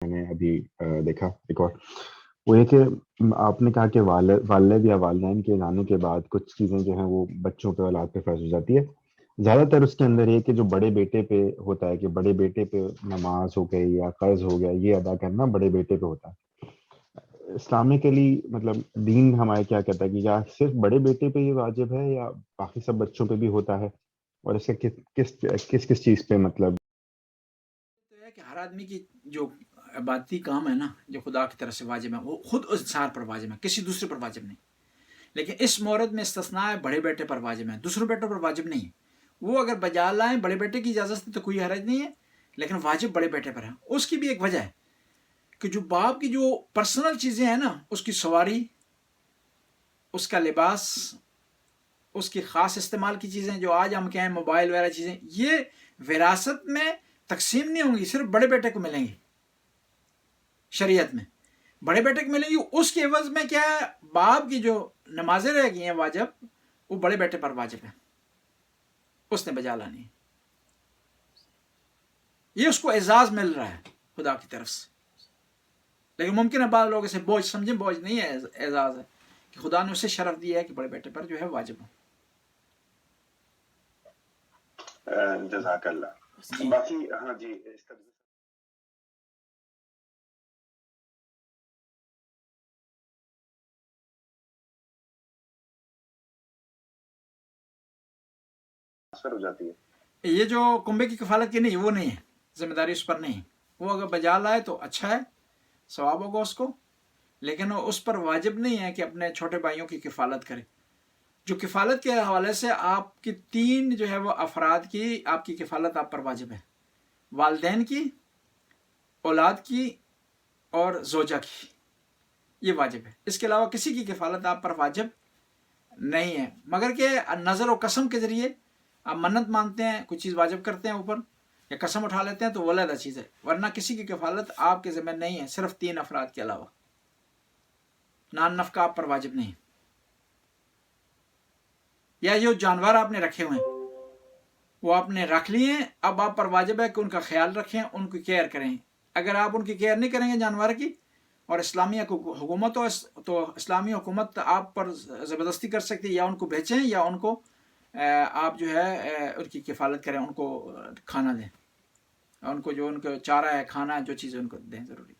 میں نے ابھی دیکھا ایک اور وہ یہ کہ آپ نے کہا کہ والد یا والدین کے جانے کے بعد کچھ چیزیں جو ہیں وہ بچوں پہ اولاد پہ فرض ہو جاتی ہے. زیادہ تر اس کے اندر یہ کہ جو بڑے بیٹے پہ ہوتا ہے کہ بڑے بیٹے پہ نماز ہو گئی یا قرض ہو گیا یہ ادا کرنا بڑے بیٹے پہ ہوتا ہے. اسلامکلی مطلب دین ہمارے کیا کہتا ہے کہ کیا صرف بڑے بیٹے پہ یہ واجب ہے یا باقی سب بچوں پہ بھی ہوتا ہے, اور اس کا کس چیز پہ مطلب تو ہے کہ ہر آدمی کی جو عبادتی کام ہے نا جو خدا کی طرف سے واجب ہے وہ خود اس انسان پر واجب ہے, کسی دوسرے پر واجب نہیں. لیکن اس مورد میں استثناء ہے, بڑے بیٹے پر واجب ہے, دوسرے بیٹوں پر واجب نہیں ہے. وہ اگر بجا لائیں بڑے بیٹے کی اجازت سے تو کوئی حرج نہیں ہے, لیکن واجب بڑے بیٹے پر ہے. اس کی بھی ایک وجہ ہے کہ جو باپ کی جو پرسنل چیزیں ہیں نا, اس کی سواری, اس کا لباس, اس کی خاص استعمال کی چیزیں جو آج ہم کہیں موبائل وغیرہ چیزیں, یہ وراثت میں تقسیم نہیں ہوں گی, صرف بڑے بیٹے کو ملیں گی. شریعت میں بڑے بیٹے کو ملیں گی. اس کے عوض میں کیا ہے, باپ کی جو نمازیں رہ گئی ہیں واجب وہ بڑے بیٹے پر واجب ہے, اس نے بجا لانی ہے. یہ اس کو اعزاز مل رہا ہے خدا کی طرف سے. لیکن ممکن ہے بعض لوگ اسے بوجھ سمجھیں, بوجھ نہیں ہے, اعزاز ہے کہ خدا نے اسے شرف دیا ہے کہ بڑے بیٹے پر جو ہے واجب ہو. جزاک اللہ. جی باقی ہاں جی, اس طرح ٹرانسفر ہو جاتی ہے. یہ جو کنبے کی کفالت کی نہیں, وہ نہیں ہے, ذمہ داری اس پر نہیں. وہ اگر بجا لائے تو اچھا ہے, ثواب ہوگا اس کو, لیکن اس پر واجب نہیں ہے کہ اپنے چھوٹے بھائیوں کی کفالت کرے. جو کفالت کے حوالے سے آپ کی 3 جو ہے وہ افراد کی آپ کی کفالت آپ پر واجب ہے, والدین کی, اولاد کی اور زوجہ کی, یہ واجب ہے. اس کے علاوہ کسی کی کفالت آپ پر واجب نہیں ہے, مگر کہ نظر و قسم کے ذریعے آپ منت مانتے ہیں, کچھ چیز واجب کرتے ہیں اوپر یا قسم اٹھا لیتے ہیں تو وہ علیحدہ چیز ہے, ورنہ کسی کی کفالت آپ کے ذمہ نہیں ہے, صرف 3 افراد کے علاوہ. نان نفقہ آپ پر واجب نہیں. یا جو جانور آپ نے رکھے ہوئے ہیں وہ آپ نے رکھ لیے ہیں, اب آپ پر واجب ہے کہ ان کا خیال رکھیں, ان کی کیئر کریں. اگر آپ ان کی کیئر نہیں کریں گے جانور کی, اور اسلامی حکومت ہو تو اسلامی حکومت آپ پر زبردستی کر سکتی ہے, یا ان کو بیچیں یا ان کو آپ جو ہے ان کی کفالت کریں, ان کو کھانا دیں, ان کو جو ان کو چارہ ہے, کھانا ہے, جو چیزیں ان کو دیں ضروری.